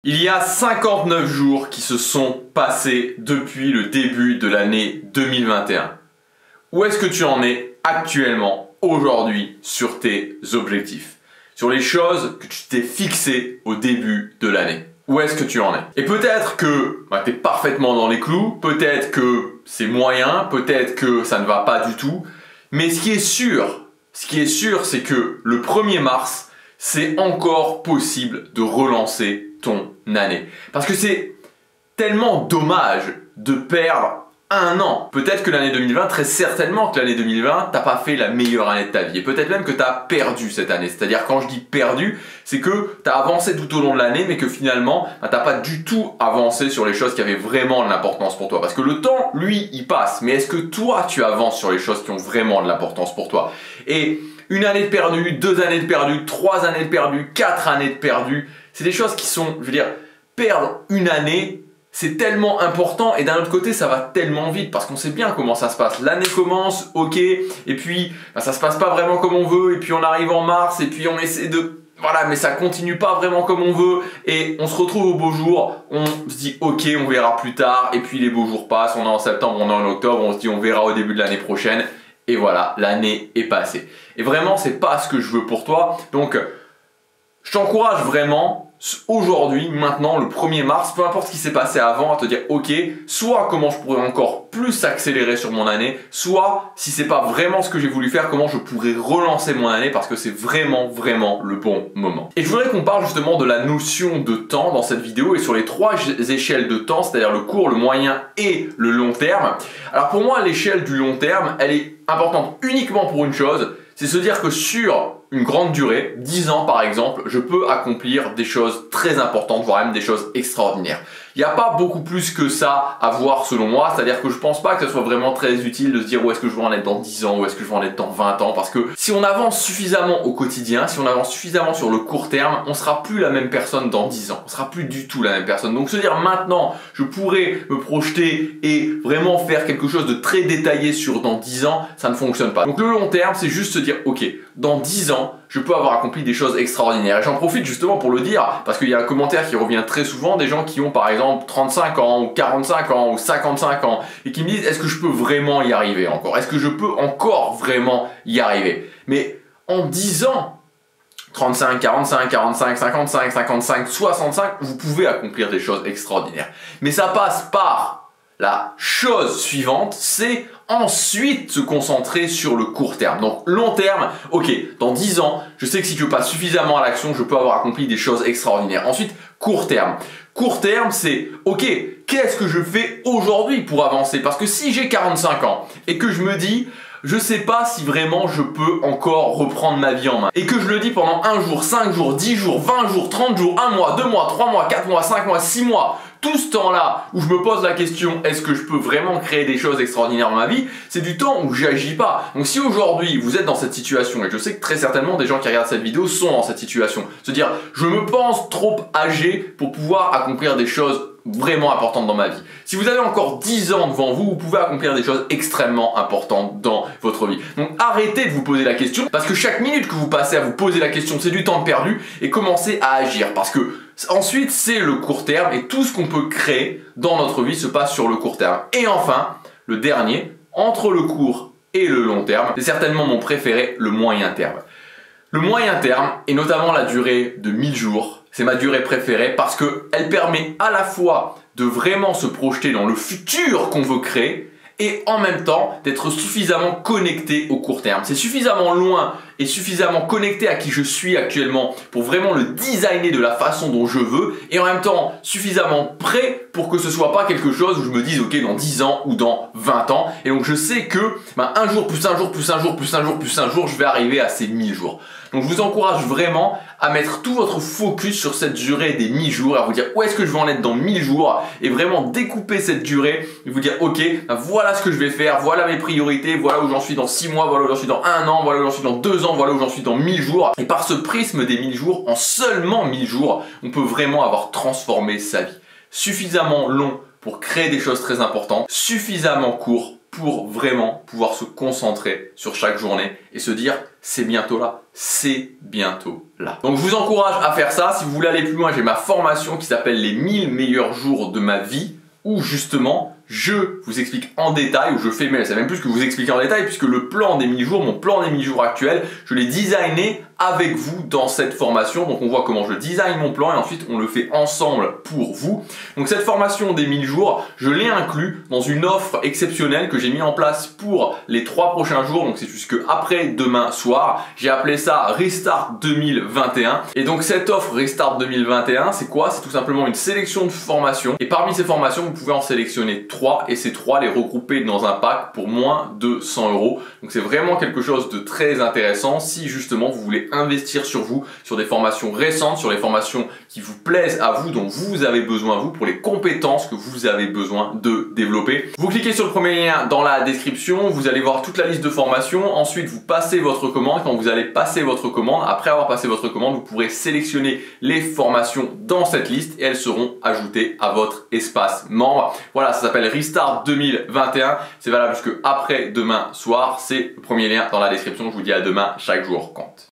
Il y a 59 jours qui se sont passés depuis le début de l'année 2021. Où est-ce que tu en es actuellement, aujourd'hui, sur tes objectifs? Sur les choses que tu t'es fixées au début de l'année? Où est-ce que tu en es? Et peut-être que tu es parfaitement dans les clous, peut-être que c'est moyen, peut-être que ça ne va pas du tout. Mais ce qui est sûr, c'est que le 1er mars, c'est encore possible de relancer ton année. Parce que c'est tellement dommage de perdre un an. Peut-être que l'année 2020, très certainement que l'année 2020, t'as pas fait la meilleure année de ta vie. Et peut-être même que tu as perdu cette année. C'est-à-dire, quand je dis perdu, c'est que tu as avancé tout au long de l'année, mais que finalement, tu n'as pas du tout avancé sur les choses qui avaient vraiment de l'importance pour toi. Parce que le temps, lui, il passe. Mais est-ce que toi, tu avances sur les choses qui ont vraiment de l'importance pour toi? Et une année de perdu, 2 années de perdu, 3 années de perdu, 4 années de perdu, c'est des choses qui sont, je veux dire, perdre une année, c'est tellement important, et d'un autre côté ça va tellement vite parce qu'on sait bien comment ça se passe. L'année commence, ok, et puis ça se passe pas vraiment comme on veut, et puis on arrive en mars, et puis on essaie de... Voilà, mais ça continue pas vraiment comme on veut, et on se retrouve au beau jour, on se dit ok, on verra plus tard, et puis les beaux jours passent, on est en septembre, on est en octobre, on se dit on verra au début de l'année prochaine, et voilà, l'année est passée. Et vraiment, c'est pas ce que je veux pour toi, donc je t'encourage vraiment, aujourd'hui, maintenant, le 1er mars, peu importe ce qui s'est passé avant, à te dire ok, soit comment je pourrais encore plus accélérer sur mon année, soit si c'est pas vraiment ce que j'ai voulu faire, comment je pourrais relancer mon année, parce que c'est vraiment le bon moment. Et je voudrais qu'on parle justement de la notion de temps dans cette vidéo et sur les 3 échelles de temps, c'est-à-dire le court, le moyen et le long terme. Alors pour moi, l'échelle du long terme, elle est importante uniquement pour une chose, c'est se dire que sur une grande durée, 10 ans par exemple, je peux accomplir des choses très importantes, voire même des choses extraordinaires. Il n'y a pas beaucoup plus que ça à voir selon moi, c'est-à-dire que je pense pas que ce soit vraiment très utile de se dire où est-ce que je vais en être dans 10 ans, où est-ce que je vais en être dans 20 ans, parce que si on avance suffisamment au quotidien, si on avance suffisamment sur le court terme, on sera plus la même personne dans 10 ans, on sera plus du tout la même personne. Donc se dire maintenant, je pourrais me projeter et vraiment faire quelque chose de très détaillé sur dans 10 ans, ça ne fonctionne pas. Donc le long terme, c'est juste se dire ok, dans 10 ans, je peux avoir accompli des choses extraordinaires. Et j'en profite justement pour le dire, parce qu'il y a un commentaire qui revient très souvent, des gens qui ont par exemple 35 ans, ou 45 ans, ou 55 ans, et qui me disent est-ce que je peux vraiment y arriver encore? Est-ce que je peux encore vraiment y arriver? Mais en 10 ans, 35, 45, 45, 55, 55, 65, vous pouvez accomplir des choses extraordinaires. Mais ça passe par la chose suivante, c'est ensuite se concentrer sur le court terme. Donc long terme, ok, dans 10 ans, je sais que si je passe suffisamment à l'action, je peux avoir accompli des choses extraordinaires. Ensuite, court terme. Court terme, c'est ok, qu'est-ce que je fais aujourd'hui pour avancer? Parce que si j'ai 45 ans et que je me dis je sais pas si vraiment je peux encore reprendre ma vie en main, et que je le dis pendant 1 jour, 5 jours, 10 jours, 20 jours, 30 jours, 1 mois, 2 mois, 3 mois, 4 mois, 5 mois, 6 mois, tout ce temps-là où je me pose la question est-ce que je peux vraiment créer des choses extraordinaires dans ma vie, c'est du temps où j'agis pas. Donc si aujourd'hui vous êtes dans cette situation, et je sais que très certainement des gens qui regardent cette vidéo sont dans cette situation, se dire je me pense trop âgé pour pouvoir accomplir des choses vraiment importantes dans ma vie. Si vous avez encore 10 ans devant vous, vous pouvez accomplir des choses extrêmement importantes dans votre vie. Donc arrêtez de vous poser la question, parce que chaque minute que vous passez à vous poser la question, c'est du temps perdu, et commencez à agir, parce que ensuite c'est le court terme, et tout ce qu'on peut créer dans notre vie se passe sur le court terme. Et enfin, le dernier, entre le court et le long terme, c'est certainement mon préféré, le moyen terme. Le moyen terme, et notamment la durée de 1000 jours, c'est ma durée préférée parce qu'elle permet à la fois de vraiment se projeter dans le futur qu'on veut créer, et en même temps d'être suffisamment connecté au court terme. C'est suffisamment loin et suffisamment connecté à qui je suis actuellement pour vraiment le designer de la façon dont je veux, et en même temps suffisamment prêt pour que ce soit pas quelque chose où je me dise ok, dans 10 ans ou dans 20 ans, et donc je sais que un jour plus un jour plus un jour plus un jour plus un jour, je vais arriver à ces 1000 jours. Donc je vous encourage vraiment à mettre tout votre focus sur cette durée des 1000 jours, à vous dire où est-ce que je vais en être dans 1000 jours, et vraiment découper cette durée et vous dire ok, voilà ce que je vais faire, voilà mes priorités, voilà où j'en suis dans 6 mois, voilà où j'en suis dans 1 an, voilà où j'en suis dans 2 ans, voilà où j'en suis dans 1000 jours. Et par ce prisme des 1000 jours, en seulement 1000 jours, on peut vraiment avoir transformé sa vie. Suffisamment long pour créer des choses très importantes, suffisamment court pour vraiment pouvoir se concentrer sur chaque journée et se dire c'est bientôt là, c'est bientôt là. Donc je vous encourage à faire ça. Si vous voulez aller plus loin, j'ai ma formation qui s'appelle les 1000 meilleurs jours de ma vie, où justement je vous explique en détail, où je fais, mais c'est même plus que vous expliquer en détail, puisque le plan des 1000 jours, mon plan des 1000 jours actuel, je l'ai designé avec vous dans cette formation. Donc on voit comment je design mon plan et ensuite on le fait ensemble pour vous. Donc cette formation des 1000 jours, je l'ai inclus dans une offre exceptionnelle que j'ai mis en place pour les 3 prochains jours. Donc c'est jusque après demain soir. J'ai appelé ça Restart 2021. Et donc cette offre Restart 2021, c'est quoi? C'est tout simplement une sélection de formations. Et parmi ces formations, vous pouvez en sélectionner 3 et ces 3 les regrouper dans un pack pour moins de 100 €. Donc c'est vraiment quelque chose de très intéressant si justement vous voulez investir sur vous, sur des formations récentes, sur les formations qui vous plaisent à vous, dont vous avez besoin vous, pour les compétences que vous avez besoin de développer. Vous cliquez sur le premier lien dans la description, vous allez voir toute la liste de formations, ensuite vous passez votre commande. Quand vous allez passer votre commande, après avoir passé votre commande, vous pourrez sélectionner les formations dans cette liste et elles seront ajoutées à votre espace membre. Voilà, ça s'appelle Restart 2021, c'est valable jusque après demain soir, c'est le premier lien dans la description. Je vous dis à demain, chaque jour compte.